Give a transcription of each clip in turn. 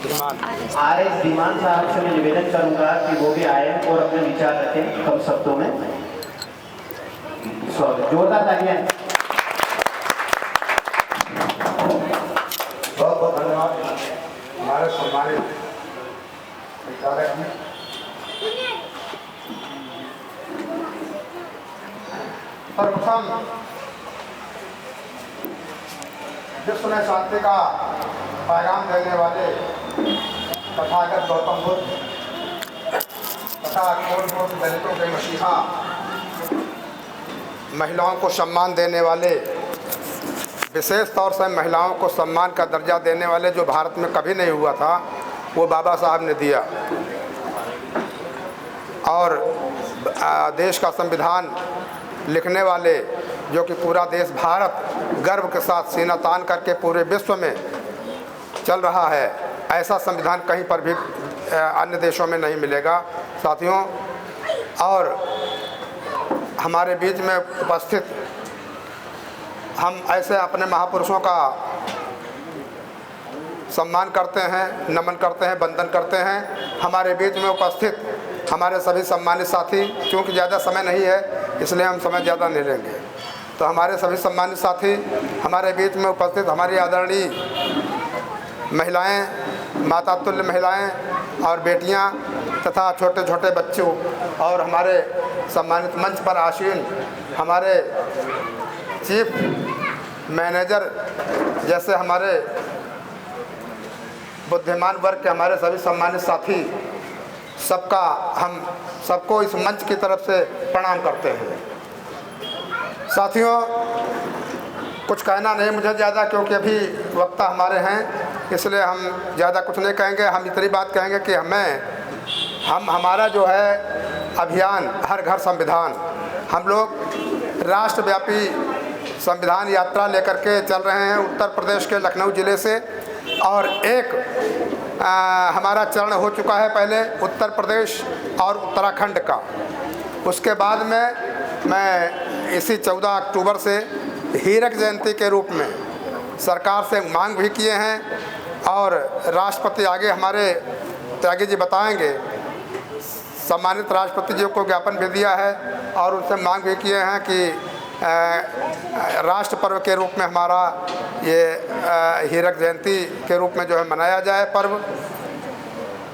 R S Dhiman साहब से मैं निवेदन करूंगा कि वो भी आए और अपने विचार रखें कम शब्दों में। जोरदार तालियां। बहुत बहुत धन्यवाद हमारे सम्मानित विचारक हैं। सर्वप्रथम विश्व में शांति का पैगाम देने वाले तथागत गौतम बुद्ध तथा कोट दलितों के मसीहा, महिलाओं को सम्मान देने वाले, विशेष तौर से महिलाओं को सम्मान का दर्जा देने वाले जो भारत में कभी नहीं हुआ था, वो बाबा साहब ने दिया। और देश का संविधान लिखने वाले, जो कि पूरा देश भारत गर्व के साथ सीना तान करके पूरे विश्व में चल रहा है, ऐसा संविधान कहीं पर भी अन्य देशों में नहीं मिलेगा साथियों। और हमारे बीच में उपस्थित हम ऐसे अपने महापुरुषों का सम्मान करते हैं, नमन करते हैं, वंदन करते हैं। हमारे बीच में उपस्थित हमारे सभी सम्मानित साथी, क्योंकि ज़्यादा समय नहीं है इसलिए हम समय ज़्यादा नहीं लेंगे, तो हमारे सभी सम्मानित साथी, हमारे बीच में उपस्थित हमारी आदरणीय महिलाएं, माता तुल्य महिलाएं और बेटियां तथा छोटे छोटे बच्चों, और हमारे सम्मानित मंच पर आसीन हमारे चीफ मैनेजर जैसे हमारे बुद्धिमान वर्ग के हमारे सभी सम्मानित साथी, सबका हम सबको इस मंच की तरफ से प्रणाम करते हैं। साथियों, कुछ कहना नहीं मुझे ज़्यादा, क्योंकि अभी वक्ता हमारे हैं, इसलिए हम ज़्यादा कुछ नहीं कहेंगे। हम इतनी बात कहेंगे कि हमारा जो है अभियान हर घर संविधान, हम लोग राष्ट्रव्यापी संविधान यात्रा लेकर के चल रहे हैं उत्तर प्रदेश के लखनऊ ज़िले से। और एक हमारा चरण हो चुका है पहले उत्तर प्रदेश और उत्तराखंड का। उसके बाद में मैं इसी 14 अक्टूबर से हीरक जयंती के रूप में सरकार से मांग भी किए हैं, और राष्ट्रपति आगे हमारे त्यागी जी बताएंगे, सम्मानित राष्ट्रपति जी को ज्ञापन भी दिया है और उनसे मांग भी किए हैं कि राष्ट्र पर्व के रूप में हमारा ये हीरक जयंती के रूप में जो है मनाया जाए पर्व।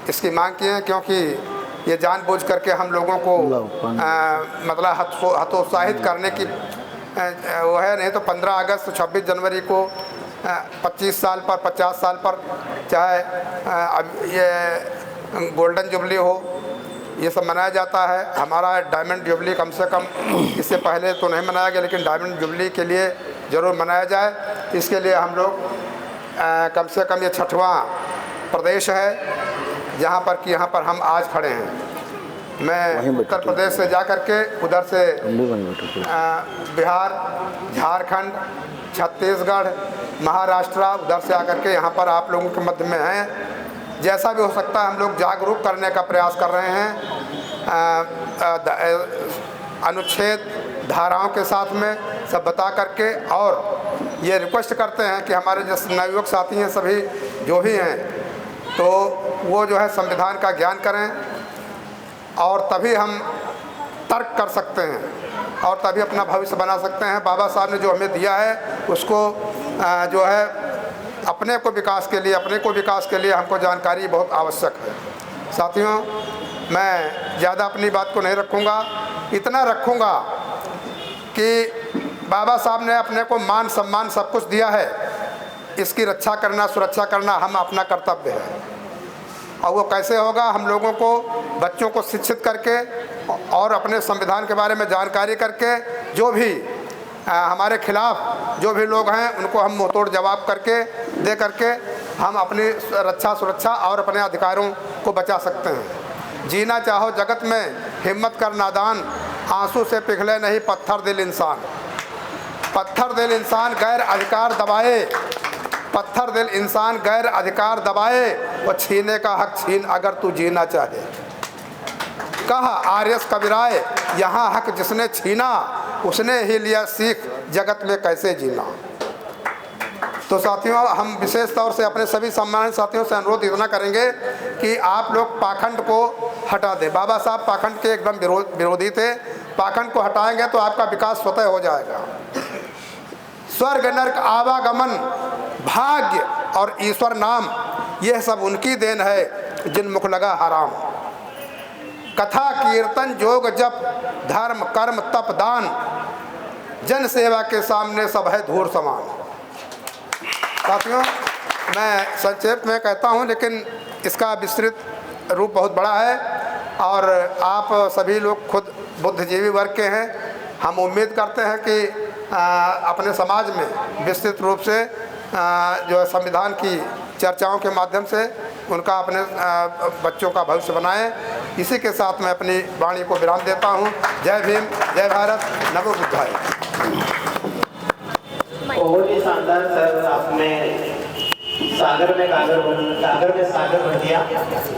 इसकी मांग की है, क्योंकि ये जानबूझ करके हम लोगों को मतलब हतोत्साहित करने की वो है। नहीं तो 15 अगस्त 26 जनवरी को 25 साल पर 50 साल पर, चाहे अब ये गोल्डन जुबली हो, ये सब मनाया जाता है। हमारा डायमंड जुबली कम से कम इससे पहले तो नहीं मनाया गया, लेकिन डायमंड जुबली के लिए ज़रूर मनाया जाए। इसके लिए हम लोग कम से कम ये 6वां प्रदेश है जहाँ पर हम आज खड़े हैं। मैं उत्तर प्रदेश से जा कर के उधर से बिहार, झारखंड, छत्तीसगढ़, महाराष्ट्र, उधर से आकर के यहाँ पर आप लोगों के मध्य में हैं। जैसा भी हो सकता है हम लोग जागरूक करने का प्रयास कर रहे हैं, अनुच्छेद धाराओं के साथ में सब बता करके। और ये रिक्वेस्ट करते हैं कि हमारे जो नवयुवक साथी हैं सभी जो भी हैं, तो वो जो है संविधान का ज्ञान करें, और तभी हम तर्क कर सकते हैं और तभी अपना भविष्य बना सकते हैं। बाबा साहब ने जो हमें दिया है उसको जो है अपने को विकास के लिए हमको जानकारी बहुत आवश्यक है। साथियों, मैं ज़्यादा अपनी बात को नहीं रखूँगा, इतना रखूँगा कि बाबा साहब ने अपने को मान सम्मान सब कुछ दिया है, इसकी रक्षा करना, सुरक्षा करना हम अपना कर्तव्य है। और वो कैसे होगा? हम लोगों को, बच्चों को शिक्षित करके और अपने संविधान के बारे में जानकारी करके, जो भी हमारे खिलाफ जो भी लोग हैं उनको हम मुंहतोड़ जवाब करके दे करके हम अपनी रक्षा, सुरक्षा और अपने अधिकारों को बचा सकते हैं। जीना चाहो जगत में, हिम्मत कर नादान, आंसू से पिघले नहीं पत्थर दिल इंसान। पत्थर दिल इंसान गैर अधिकार दबाए, पत्थर दिल इंसान गैर अधिकार दबाए, वो छीने का हक छीन अगर तू जीना चाहे। कहा आर्यस कबीराय, यहाँ हक जिसने छीना उसने ही लिया सीख जगत में कैसे जीना। तो साथियों, हम विशेष तौर से अपने सभी सम्मानित साथियों से अनुरोध इतना करेंगे कि आप लोग पाखंड को हटा दें। बाबा साहब पाखंड के एकदम विरोधी थे। पाखंड को हटाएंगे तो आपका विकास स्वतः हो जाएगा। स्वर्ग नरक आवागमन, भाग्य और ईश्वर नाम, यह सब उनकी देन है जिन मुख लगा हराम। कथा कीर्तन योग जप धर्म कर्म तप दान, जन सेवा के सामने सब है धूल समान। साथियों, मैं संक्षेप में कहता हूं, लेकिन इसका विस्तृत रूप बहुत बड़ा है और आप सभी लोग खुद बुद्धिजीवी वर्ग के हैं। हम उम्मीद करते हैं कि अपने समाज में विस्तृत रूप से जो संविधान की चर्चाओं के माध्यम से उनका अपने बच्चों का भविष्य बनाएं। इसी के साथ मैं अपनी वाणी को विराम देता हूं। जय भीम, जय भारत, नमो बुद्धाय। बहुत ही शानदार सर, आपने सागर में सागर भर दिया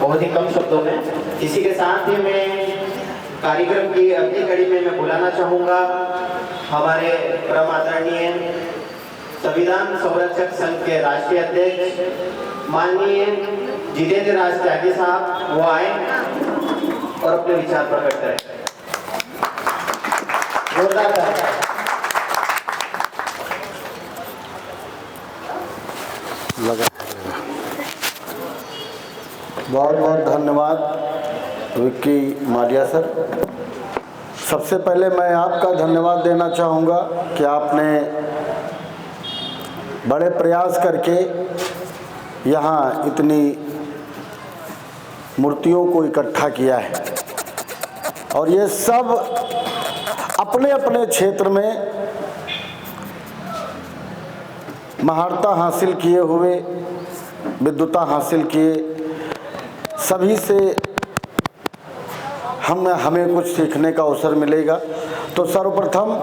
बहुत ही कम शब्दों में। इसी के साथ ही मैं कार्यक्रम की अगली कड़ी में मैं बुलाना चाहूँगा हमारे परम आदरणीय संविधान संरक्षक संघ के राष्ट्रीय अध्यक्ष माननीय जितेंद्र राज त्यागी साहब, वो आए और अपने विचार प्रकट करें। जोरदार लगा। बहुत बहुत धन्यवाद विक्की मालिया सर। सबसे पहले मैं आपका धन्यवाद देना चाहूँगा कि आपने बड़े प्रयास करके यहाँ इतनी मूर्तियों को इकट्ठा किया है और ये सब अपने अपने क्षेत्र में महारता हासिल किए हुए, विद्वता हासिल किए, सभी से हमें कुछ सीखने का अवसर मिलेगा। तो सर्वप्रथम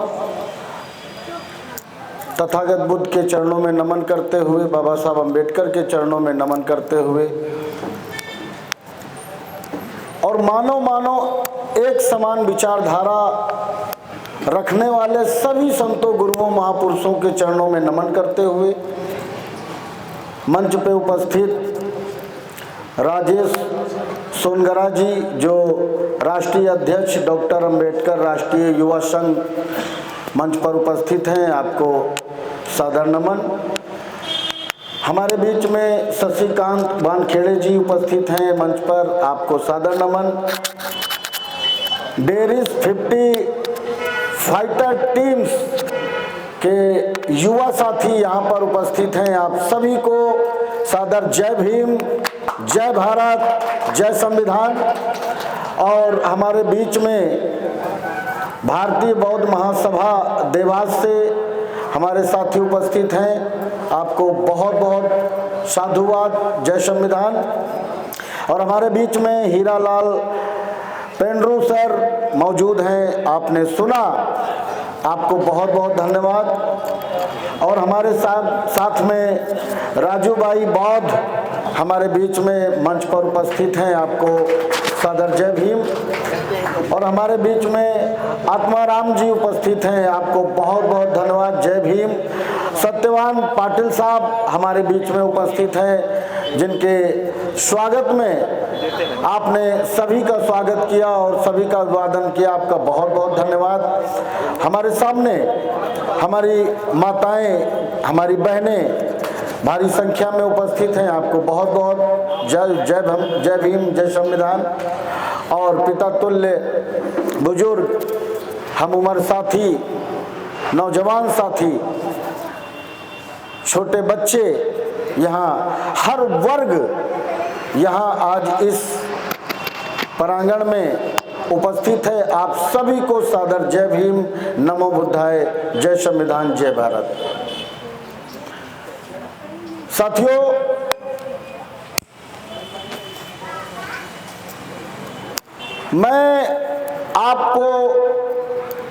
तथागत बुद्ध के चरणों में नमन करते हुए, बाबा साहब अम्बेडकर के चरणों में नमन करते हुए और मानो एक समान विचारधारा रखने वाले सभी संतों, गुरुओं, महापुरुषों के चरणों में नमन करते हुए मंच पे उपस्थित राजेश सोनगरा जी, जो राष्ट्रीय अध्यक्ष डॉक्टर अंबेडकर राष्ट्रीय युवा संघ मंच पर उपस्थित हैं, आपको सादर नमन। हमारे बीच में शशिकांत वानखेड़े जी उपस्थित हैं मंच पर, आपको सादर नमन। डेरिस 50 फाइटर टीम्स के युवा साथी यहाँ पर उपस्थित हैं, आप सभी को सादर जय भीम, जय भारत, जय संविधान। और हमारे बीच में भारतीय बौद्ध महासभा देवास से हमारे साथी उपस्थित हैं, आपको बहुत बहुत साधुवाद, जय संविधान। और हमारे बीच में हीरालाल पेंड्रू सर मौजूद हैं, आपने सुना, आपको बहुत बहुत धन्यवाद। और हमारे साथ में राजू भाई बौद्ध हमारे बीच में मंच पर उपस्थित हैं, आपको सादर जय भीम। और हमारे बीच में आत्माराम जी उपस्थित हैं, आपको बहुत बहुत धन्यवाद, जय भीम। सत्यवान पाटिल साहब हमारे बीच में उपस्थित हैं, जिनके स्वागत में आपने सभी का स्वागत किया और सभी का अभिवादन किया, आपका बहुत बहुत धन्यवाद। हमारे सामने हमारी माताएं, हमारी बहनें भारी संख्या में उपस्थित हैं, आपको बहुत बहुत जय भीम, जय संविधान। और पिता तुल्य बुजुर्ग, हम उम्र साथी, नौजवान साथी, छोटे बच्चे, यहाँ हर वर्ग यहाँ आज इस प्रांगण में उपस्थित है। आप सभी को सादर जय भीम, नमो बुद्धाय, जय संविधान, जय भारत। साथियों, मैं आपको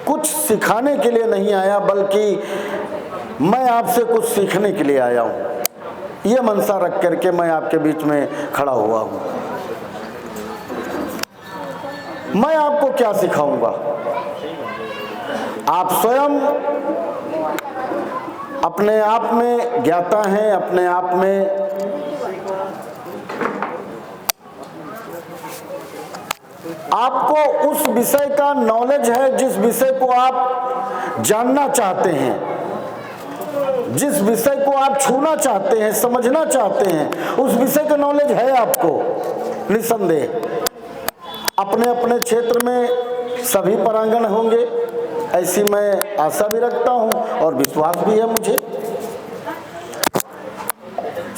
कुछ सिखाने के लिए नहीं आया, बल्कि मैं आपसे कुछ सीखने के लिए आया हूं। ये मनसा रख करके मैं आपके बीच में खड़ा हुआ हूं। मैं आपको क्या सिखाऊंगा? आप स्वयं अपने आप में ज्ञाता हैं, अपने आप में आपको उस विषय का नॉलेज है जिस विषय को आप जानना चाहते हैं, जिस विषय को आप छूना चाहते हैं, समझना चाहते हैं, उस विषय का नॉलेज है आपको निसंदेह। अपने अपने क्षेत्र में सभी परांगण होंगे, ऐसी मैं आशा भी रखता हूं और विश्वास भी है मुझे।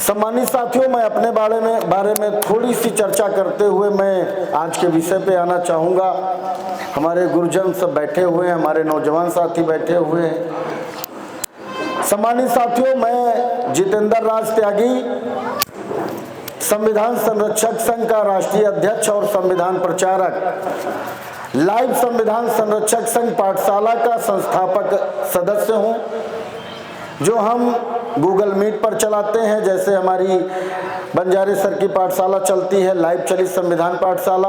सम्मानित साथियों, मैं अपने बारे में थोड़ी सी चर्चा करते हुए मैं आज के विषय पे आना चाहूँगा। हमारे गुरुजन सब बैठे हुए हैं, हमारे नौजवान साथी बैठे हुए हैं। सम्मानित साथियों, मैं जितेंद्र राज त्यागी, संविधान संरक्षक संघ का राष्ट्रीय अध्यक्ष और संविधान प्रचारक, लाइव संविधान संरक्षक संघ पाठशाला का संस्थापक सदस्य हूँ, जो हम गूगल मीट पर चलाते हैं। जैसे हमारी बंजारे सर की पाठशाला चलती है, लाइव चलित संविधान पाठशाला,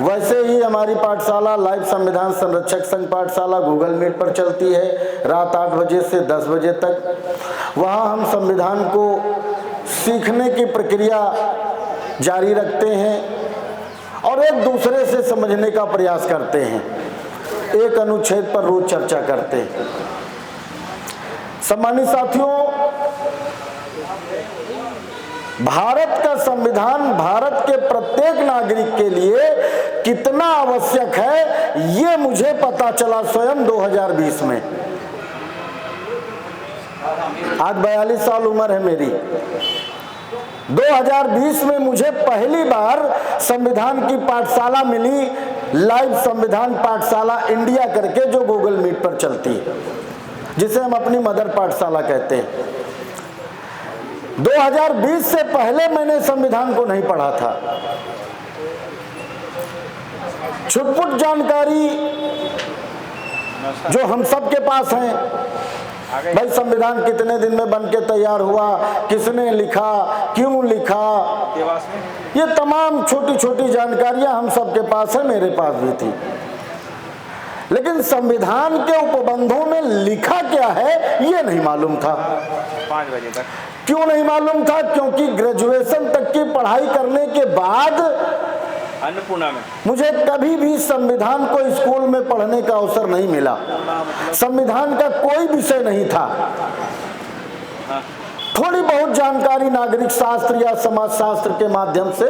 वैसे ही हमारी पाठशाला लाइव संविधान संरक्षक संघ पाठशाला गूगल मीट पर चलती है रात 8 बजे से 10 बजे तक। वहाँ हम संविधान को सीखने की प्रक्रिया जारी रखते हैं और एक दूसरे से समझने का प्रयास करते हैं, एक अनुच्छेद पर रोज चर्चा करते हैं। सम्मानित साथियों, भारत का संविधान भारत के प्रत्येक नागरिक के लिए कितना आवश्यक है, ये मुझे पता चला स्वयं 2020 में। आज 42 साल उम्र है मेरी। 2020 में मुझे पहली बार संविधान की पाठशाला मिली, लाइव संविधान पाठशाला इंडिया करके, जो गूगल मीट पर चलती है, जिसे हम अपनी मदर पाठशाला कहते हैं। 2020 से पहले मैंने संविधान को नहीं पढ़ा था। छुटपुट जानकारी जो हम सब के पास है, भाई संविधान कितने दिन में बन के तैयार हुआ, किसने लिखा, क्यों लिखा, ये तमाम छोटी छोटी जानकारियां हम सब के पास है, मेरे पास भी थी। लेकिन संविधान के उपबंधों में लिखा क्या है ये नहीं मालूम था। 5 बजे तक क्यों नहीं मालूम था? क्योंकि ग्रेजुएशन तक की पढ़ाई करने के बाद अन्नपूर्णा में मुझे कभी भी संविधान को स्कूल में पढ़ने का अवसर नहीं मिला। संविधान का कोई विषय नहीं था। थोड़ी बहुत जानकारी नागरिक शास्त्र या समाज शास्त्र के माध्यम से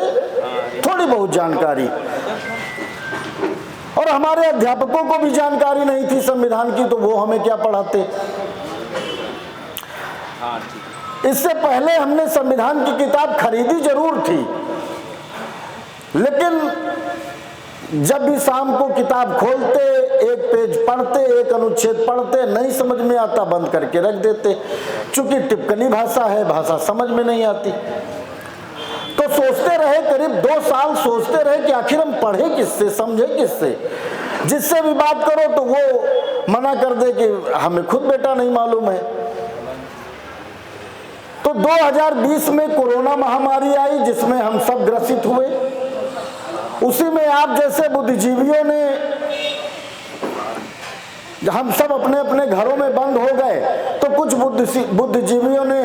थोड़ी बहुत जानकारी, और हमारे अध्यापकों को भी जानकारी नहीं थी संविधान की, तो वो हमें क्या पढ़ाते। इससे पहले हमने संविधान की किताब खरीदी जरूर थी, लेकिन जब भी शाम को किताब खोलते, एक पेज पढ़ते, एक अनुच्छेद पढ़ते, नहीं समझ में आता बंद करके रख देते। चूंकि टिप्पणी भाषा है, भाषा समझ में नहीं आती, तो सोचते रहे, करीब 2 साल सोचते रहे कि आखिर हम पढ़े किससे, समझे किससे। जिससे भी बात करो तो वो मना कर दे कि हमें खुद बेटा नहीं मालूम है। तो 2020 में कोरोना महामारी आई, जिसमें हम सब ग्रसित हुए। उसी में आप जैसे बुद्धिजीवियों ने, हम सब अपने अपने घरों में बंद हो गए, तो कुछ बुद्धिजीवियों ने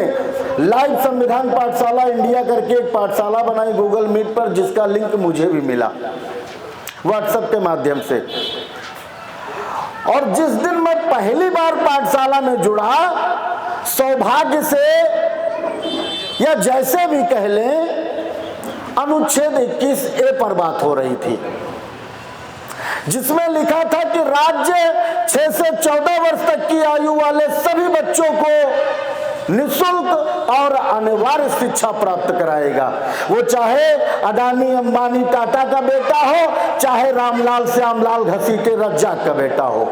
लाइव संविधान पाठशाला इंडिया करके एक पाठशाला बनाई गूगल मीट पर, जिसका लिंक मुझे भी मिला व्हाट्सएप के माध्यम से। और जिस दिन मैं पहली बार पाठशाला में जुड़ा, सौभाग्य से या जैसे भी कह लें, अनुच्छेद 21A पर बात हो रही थी, जिसमें लिखा था कि राज्य 6 से 14 वर्ष तक की आयु वाले सभी बच्चों को निःशुल्क और अनिवार्य शिक्षा प्राप्त कराएगा। वो चाहे अडानी अंबानी टाटा का बेटा हो, चाहे रामलाल श्यामलाल घसीटे रज्जाक का बेटा हो,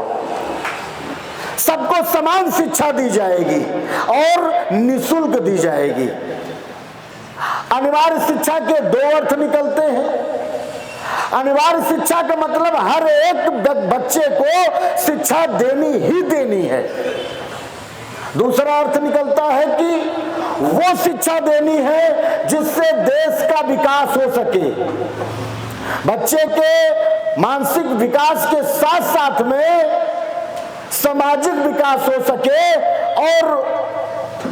सबको समान शिक्षा दी जाएगी और निःशुल्क दी जाएगी। अनिवार्य शिक्षा के 2 अर्थ निकलते हैं। अनिवार्य शिक्षा का मतलब हर एक बच्चे को शिक्षा देनी ही देनी है। दूसरा अर्थ निकलता है कि वो शिक्षा देनी है जिससे देश का विकास हो सके, बच्चे के मानसिक विकास के साथ साथ में सामाजिक विकास हो सके और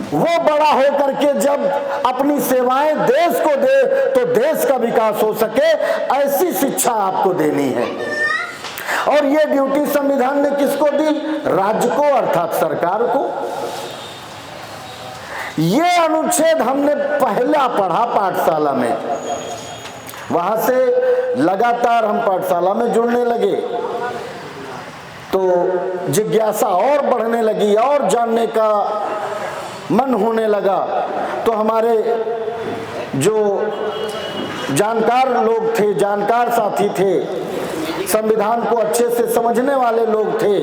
वो बड़ा हो करके जब अपनी सेवाएं देश को दे तो देश का विकास हो सके, ऐसी शिक्षा आपको देनी है। और ये ड्यूटी संविधान ने किसको दी? राज्य को, अर्थात सरकार को। ये अनुच्छेद हमने पहला पढ़ा पाठशाला में, वहां से लगातार हम पाठशाला में जुड़ने लगे तो जिज्ञासा और बढ़ने लगी और जानने का मन होने लगा। तो हमारे जो जानकार लोग थे, जानकार साथी थे, संविधान को अच्छे से समझने वाले लोग थे,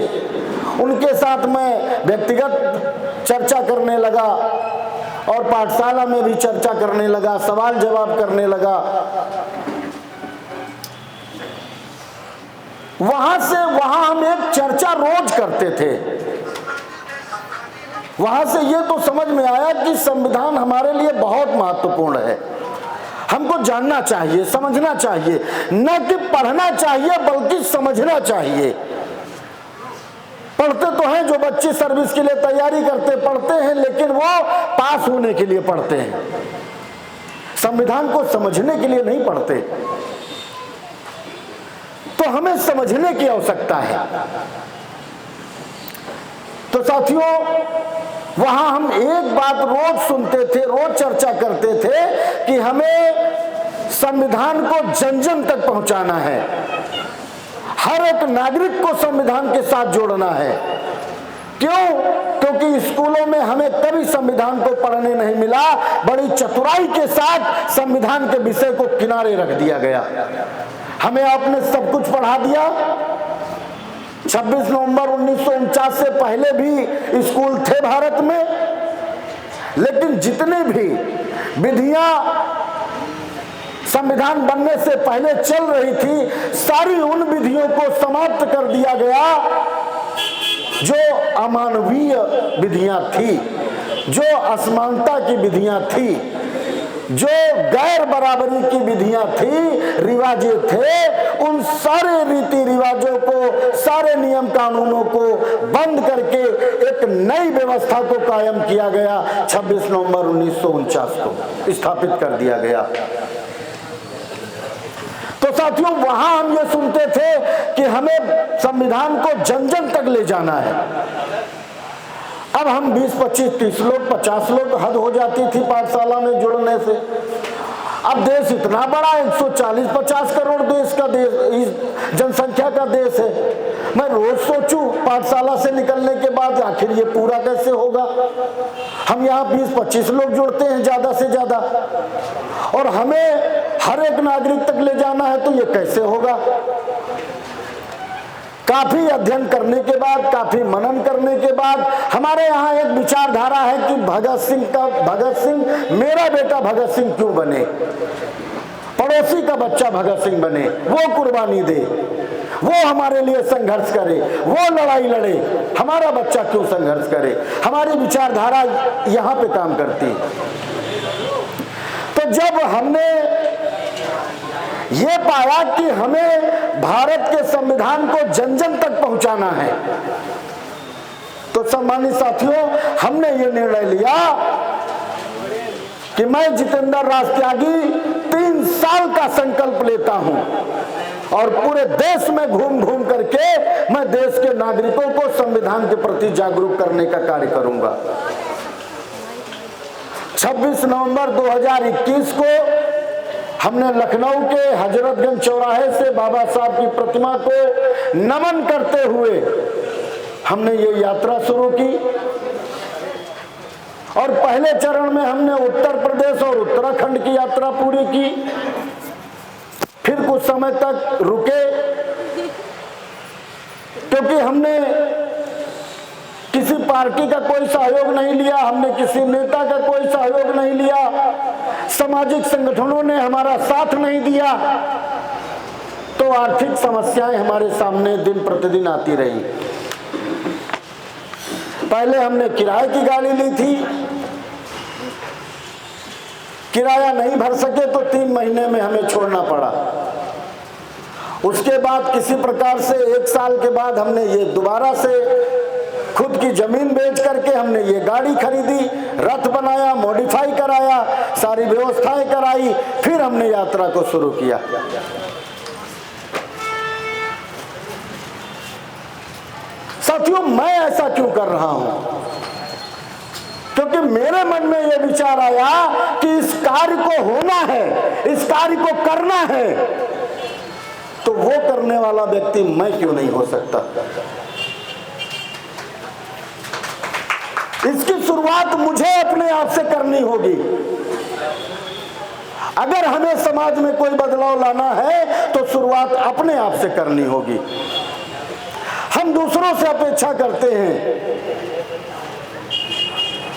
उनके साथ मैं व्यक्तिगत चर्चा करने लगा और पाठशाला में भी चर्चा करने लगा, सवाल जवाब करने लगा। वहां से वहां हम एक चर्चा रोज करते थे। वहां से ये तो समझ में आया कि संविधान हमारे लिए बहुत महत्वपूर्ण है, हमको जानना चाहिए, समझना चाहिए, न कि पढ़ना चाहिए बल्कि समझना चाहिए। पढ़ते तो हैं जो बच्चे सर्विस के लिए तैयारी करते, पढ़ते हैं, लेकिन वो पास होने के लिए पढ़ते हैं, संविधान को समझने के लिए नहीं पढ़ते। तो हमें समझने की आवश्यकता है। तो साथियों, वहां हम एक बात रोज सुनते थे, रोज चर्चा करते थे कि हमें संविधान को जन जन तक पहुंचाना है, हर एक नागरिक को संविधान के साथ जोड़ना है। क्यों? क्योंकि स्कूलों में हमें कभी संविधान को पढ़ने नहीं मिला, बड़ी चतुराई के साथ संविधान के विषय को किनारे रख दिया गया। हमें आपने सब कुछ पढ़ा दिया। 26 नवंबर 1949 से पहले भी स्कूल थे भारत में, लेकिन जितने भी विधियां संविधान बनने से पहले चल रही थी, सारी उन विधियों को समाप्त कर दिया गया जो अमानवीय विधियां थी, जो असमानता की विधियां थी, जो गैर बराबरी की विधियां थी, रिवाजें थे। उन सारे रीति रिवाजों को, सारे नियम कानूनों को बंद करके एक नई व्यवस्था को कायम किया गया। 26 नवंबर 1949 को स्थापित कर दिया गया। तो साथियों, वहां हम ये सुनते थे कि हमें संविधान को जन जन तक ले जाना है। अब हम 20, 25, 30 लोग, 50 लोग हद हो जाती थी पाठशाला में जुड़ने से। अब देश इतना बड़ा, 140-50 करोड़ देश का देश, जनसंख्या का देश है। मैं रोज सोचूं पाठशाला से निकलने के बाद आखिर ये पूरा कैसे होगा। हम यहाँ 20-25 लोग जुड़ते हैं ज्यादा से ज्यादा, और हमें हर एक नागरिक तक ले जाना है, तो ये कैसे होगा। काफी अध्ययन करने के बाद, काफी मनन करने के बाद हमारे यहाँ एक विचारधारा है कि भगत सिंह मेरा बेटा भगत सिंह क्यों बने, पड़ोसी का बच्चा भगत सिंह बने, वो कुर्बानी दे, वो हमारे लिए संघर्ष करे, वो लड़ाई लड़े, हमारा बच्चा क्यों संघर्ष करे। हमारी विचारधारा यहाँ पे काम करती है। तो जब हमने ये पाया कि हमें भारत के संविधान को जन जन तक पहुंचाना है, तो सम्मानित साथियों, हमने ये निर्णय लिया कि मैं जितेंद्र राज त्यागी 3 साल का संकल्प लेता हूं और पूरे देश में घूम घूम करके मैं देश के नागरिकों को संविधान के प्रति जागरूक करने का कार्य करूंगा। 26 नवंबर 2021 को हमने लखनऊ के हजरतगंज चौराहे से बाबा साहब की प्रतिमा को नमन करते हुए हमने ये यात्रा शुरू की। और पहले चरण में हमने उत्तर प्रदेश और उत्तराखंड की यात्रा पूरी की। फिर कुछ समय तक रुके, क्योंकि हमने किसी पार्टी का कोई सहयोग नहीं लिया, हमने किसी नेता का कोई सहयोग नहीं लिया, सामाजिक संगठनों ने हमारा साथ नहीं दिया, तो आर्थिक समस्याएं हमारे सामने दिन प्रतिदिन आती रही। पहले हमने किराए की गाड़ी ली थी, किराया नहीं भर सके तो 3 महीने में हमें छोड़ना पड़ा। उसके बाद किसी प्रकार से 1 साल के बाद हमने ये दोबारा से खुद की जमीन बेच करके हमने ये गाड़ी खरीदी, रथ बनाया, मॉडिफाई कराया, सारी व्यवस्थाएं कराई, फिर हमने यात्रा को शुरू किया। साथियों, मैं ऐसा क्यों कर रहा हूं? क्योंकि मेरे मन में यह विचार आया कि इस कार्य को होना है, इस कार्य को करना है, तो वो करने वाला व्यक्ति मैं क्यों नहीं हो सकता? इसकी शुरुआत मुझे अपने आप से करनी होगी। अगर हमें समाज में कोई बदलाव लाना है तो शुरुआत अपने आप से करनी होगी। हम दूसरों से अपेक्षा करते हैं,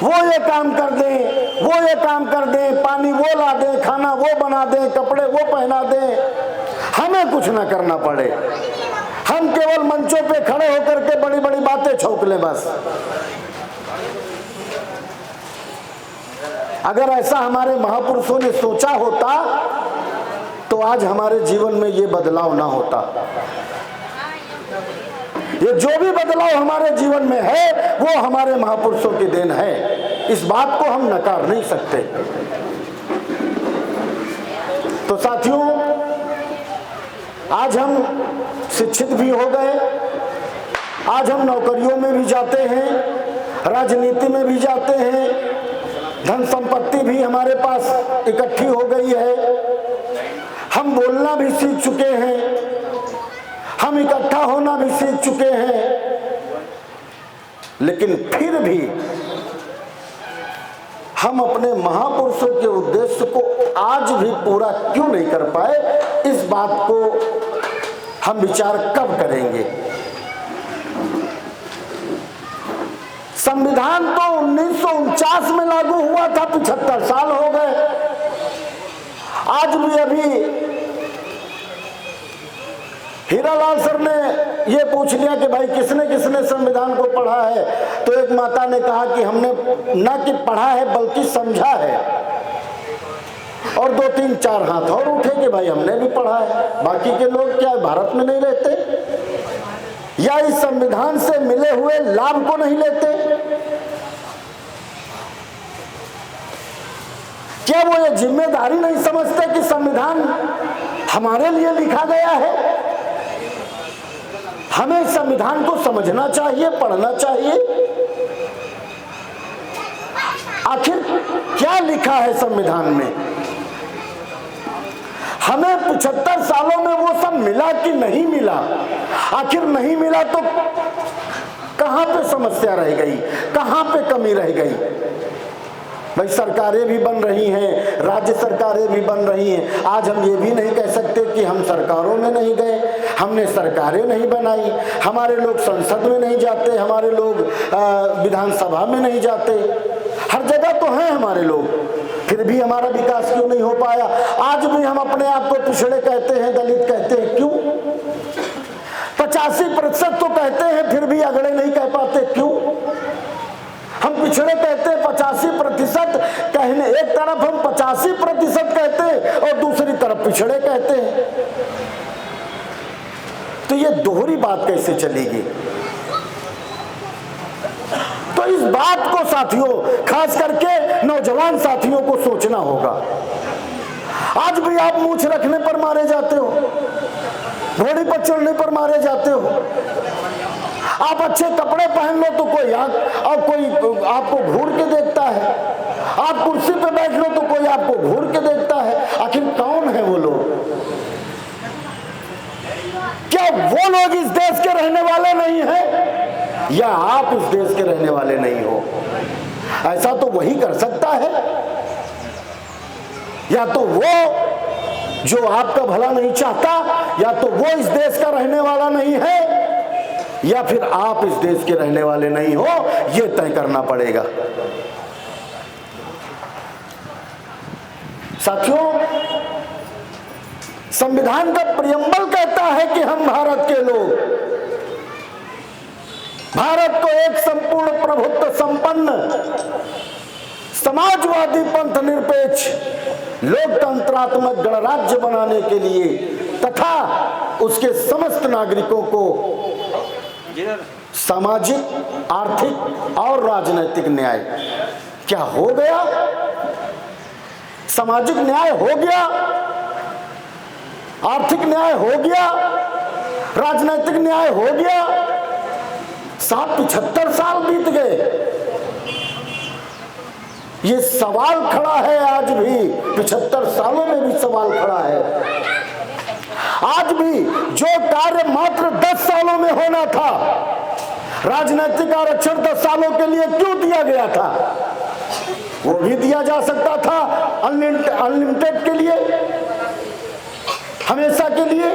वो ये काम कर दें, वो ये काम कर दें, पानी वो ला दें, खाना वो बना दें, कपड़े वो पहना दें, हमें कुछ ना करना पड़े। हम केवल मंचों पे खड़े होकर के बड़ी बड़ी बातें छौंक लें बस। अगर ऐसा हमारे महापुरुषों ने सोचा होता तो आज हमारे जीवन में ये बदलाव ना होता। ये जो भी बदलाव हमारे जीवन में है वो हमारे महापुरुषों की देन है, इस बात को हम नकार नहीं सकते। तो साथियों, आज हम शिक्षित भी हो गए, आज हम नौकरियों में भी जाते हैं, राजनीति में भी जाते हैं, धन संपत्ति भी हमारे पास इकट्ठी हो गई है, हम बोलना भी सीख चुके हैं, हम इकट्ठा होना भी सीख चुके हैं, लेकिन फिर भी हम अपने महापुरुषों के उद्देश्य को आज भी पूरा क्यों नहीं कर पाए, इस बात को हम विचार कब करेंगे? संविधान तो 1949 में लागू हुआ था, 75 साल हो गए। आज भी अभी हीरालाल सर ने ये पूछ लिया कि भाई किसने किसने संविधान को पढ़ा है, तो एक माता ने कहा कि हमने न कि पढ़ा है बल्कि समझा है, और 2-3-4 हाथ और उठे कि भाई हमने भी पढ़ा है। बाकी के लोग क्या भारत में नहीं रहते या इस संविधान से मिले हुए लाभ को नहीं लेते? क्या वो ये जिम्मेदारी नहीं समझते कि संविधान हमारे लिए लिखा गया है? हमें संविधान को समझना चाहिए, पढ़ना चाहिए। आखिर क्या लिखा है संविधान में? हमें 75 सालों में वो सब मिला कि नहीं मिला? आखिर नहीं मिला तो कहां पे समस्या रह गई, कहां पे कमी रह गई? भाई सरकारें भी बन रही हैं, राज्य सरकारें भी बन रही हैं। आज हम ये भी नहीं कह सकते कि हम सरकारों में नहीं गए, हमने सरकारें नहीं बनाई, हमारे लोग संसद में नहीं जाते, हमारे लोग विधानसभा में नहीं जाते, हर जगह तो हैं हमारे लोग, फिर भी हमारा विकास क्यों नहीं हो पाया? आज भी हम अपने आप को पिछड़े कहते हैं, दलित कहते हैं, क्यों? 85% तो कहते हैं, फिर भी अगड़े नहीं कह पाते, क्यों? हम पिछड़े कहते हैं 85% कहने, एक तरफ हम 85% कहते हैं और दूसरी तरफ पिछड़े कहते हैं, तो ये दोहरी बात कैसे चलेगी? तो इस बात को साथियों, खास करके नौजवान साथियों को सोचना होगा। आज भी आप मूंछ रखने पर मारे जाते हो, घोड़ी पर चढ़ने पर मारे जाते हो, आप अच्छे कपड़े पहन लो तो कोई आपको घूर के देखता है, आप कुर्सी पे बैठ लो तो कोई आपको घूर के देखता है। आखिर कौन है वो लोग? क्या वो लोग इस देश के रहने वाले नहीं हैं, या आप इस देश के रहने वाले नहीं हो? ऐसा तो वही कर सकता है, या तो वो जो आपका भला नहीं चाहता, या तो वो इस देश का रहने वाला नहीं है, या फिर आप इस देश के रहने वाले नहीं हो, ये तय करना पड़ेगा। साथियों, संविधान का प्रियम्बल कहता है कि हम भारत के लोग भारत को एक संपूर्ण प्रभुत्व संपन्न समाजवादी पंथ निरपेक्ष लोकतंत्रात्मक गणराज्य बनाने के लिए तथा उसके समस्त नागरिकों को सामाजिक, आर्थिक और राजनीतिक न्याय क्या हो गया? सामाजिक न्याय हो गया, आर्थिक न्याय हो गया, राजनीतिक न्याय हो गया। 75 साल बीत गए। ये सवाल खड़ा है आज भी, 75 सालों में भी सवाल खड़ा है। आज भी जो कार्य मात्र 10 सालों में होना था, राजनीतिक आरक्षण 10 सालों के लिए क्यों दिया गया था? वो भी दिया जा सकता था अनलिमिटेड के लिए, हमेशा के लिए,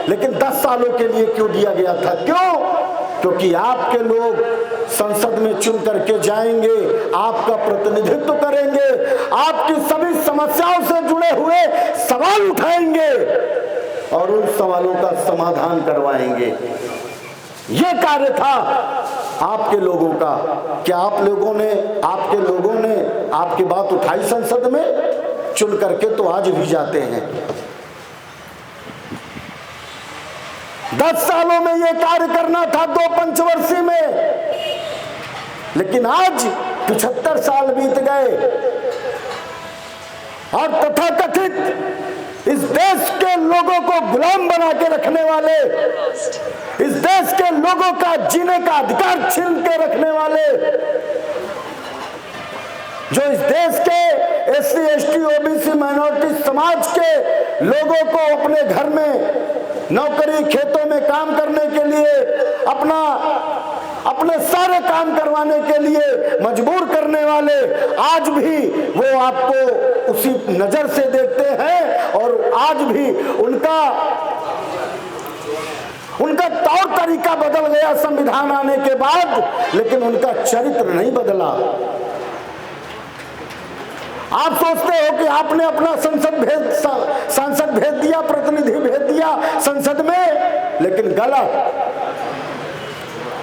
लेकिन 10 सालों के लिए क्यों दिया गया था? क्यों? क्योंकि आपके लोग संसद में चुन करके जाएंगे, आपका प्रतिनिधित्व करेंगे, आपकी सभी समस्याओं से जुड़े हुए सवाल उठाएंगे और उन सवालों का समाधान करवाएंगे। यह कार्य था आपके लोगों का। क्या आपके लोगों ने आपकी बात उठाई संसद में? चुन करके तो आज भी जाते हैं। 10 सालों में यह कार्य करना था 2 पंचवर्षीय में, लेकिन आज 75 साल बीत गए और तथाकथित इस देश के लोगों को गुलाम बना के रखने वाले, इस देश के लोगों का जीने का अधिकार छीन के रखने वाले, जो इस देश के SC, ST, OBC, माइनॉरिटी समाज के लोगों को अपने घर में नौकरी, खेतों में काम करने के लिए, अपने सारे काम करवाने के लिए मजबूर करने वाले, आज भी वो आपको उसी नजर से देखते हैं और आज भी उनका तौर तरीका बदल गया संविधान आने के बाद, लेकिन उनका चरित्र नहीं बदला। आप सोचते हो कि आपने अपना सांसद भेज दिया, प्रतिनिधि भेज दिया संसद में, लेकिन गलत।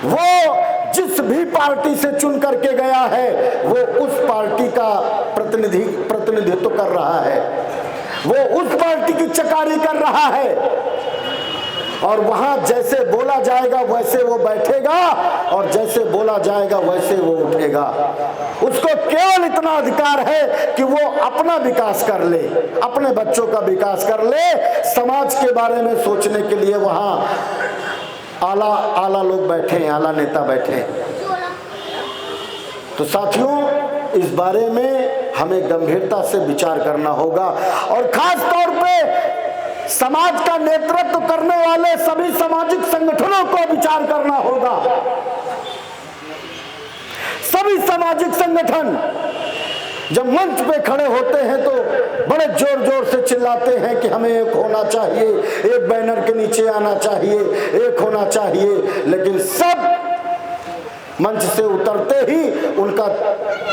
वो जिस भी पार्टी से चुन करके गया है, वो उस पार्टी का प्रतिनिधित्व कर रहा है, वो उस पार्टी की चकारी कर रहा है और वहां जैसे बोला जाएगा वैसे वो बैठेगा और जैसे बोला जाएगा वैसे वो उठेगा। उसको केवल इतना अधिकार है कि वो अपना विकास कर ले, अपने बच्चों का विकास कर ले, समाज के बारे में सोचने के लिए वहां आला लोग बैठे हैं, आला नेता बैठे हैं। तो साथियों, इस बारे में हमें गंभीरता से विचार करना होगा और खास तौर पे समाज का नेतृत्व करने वाले सभी सामाजिक संगठनों को विचार करना होगा। सभी सामाजिक संगठन जब मंच पे खड़े होते हैं तो बड़े जोर जोर से चिल्लाते हैं कि हमें एक होना चाहिए, एक बैनर के नीचे आना चाहिए, एक होना चाहिए, लेकिन सब मंच से उतरते ही उनका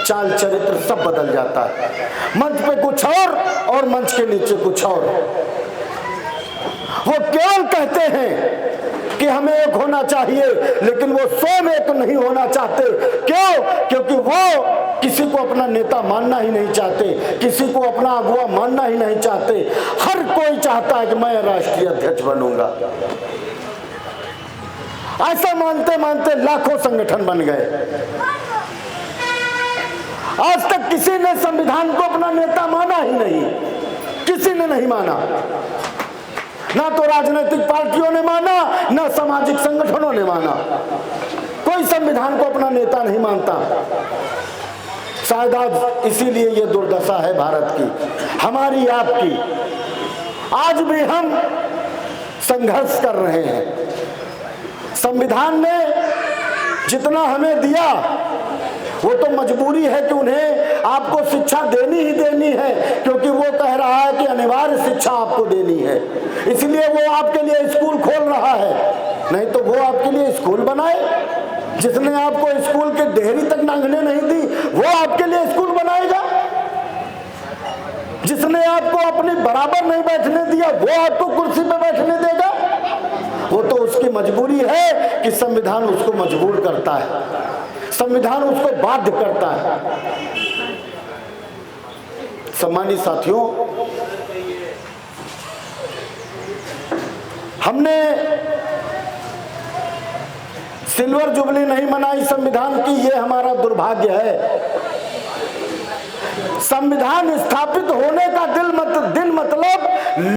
चाल चरित्र सब बदल जाता है। मंच पे कुछ और मंच के नीचे कुछ और। वो केवल कहते हैं कि हमें एक होना चाहिए, लेकिन वो स्वयं एक नहीं होना चाहते। क्यों? क्योंकि वो किसी को अपना नेता मानना ही नहीं चाहते, किसी को अपना अगुवा मानना ही नहीं चाहते। हर कोई चाहता है कि मैं राष्ट्रीय अध्यक्ष बनूंगा। ऐसा मानते मानते लाखों संगठन बन गए। आज तक किसी ने संविधान को अपना नेता माना ही नहीं, किसी ने नहीं माना। ना तो राजनीतिक पार्टियों ने माना, ना सामाजिक संगठनों ने माना। कोई संविधान को अपना नेता नहीं मानता। शायद आज इसीलिए ये दुर्दशा है भारत की, हमारी, आपकी। आज भी हम संघर्ष कर रहे हैं। संविधान ने जितना हमें दिया वो तो मजबूरी है कि उन्हें आपको शिक्षा देनी ही देनी है, क्योंकि वो कह रहा है कि अनिवार्य शिक्षा आपको देनी है, इसलिए वो आपके लिए स्कूल खोल रहा है। नहीं तो वो आपके लिए स्कूल बनाए? जिसने आपको स्कूल के देहरी तक नांगने नहीं दी, वो आपके लिए स्कूल बनाएगा? जिसने आपको अपने बराबर नहीं बैठने दिया, वो आपको कुर्सी पे बैठने देगा? वो तो उसकी मजबूरी है कि संविधान उसको मजबूर करता है, संविधान उसको बाध्य करता है। सम्मानित साथियों, हमने सिल्वर जुबली नहीं मनाई संविधान की, ये हमारा दुर्भाग्य है। संविधान स्थापित होने का दिन मतलब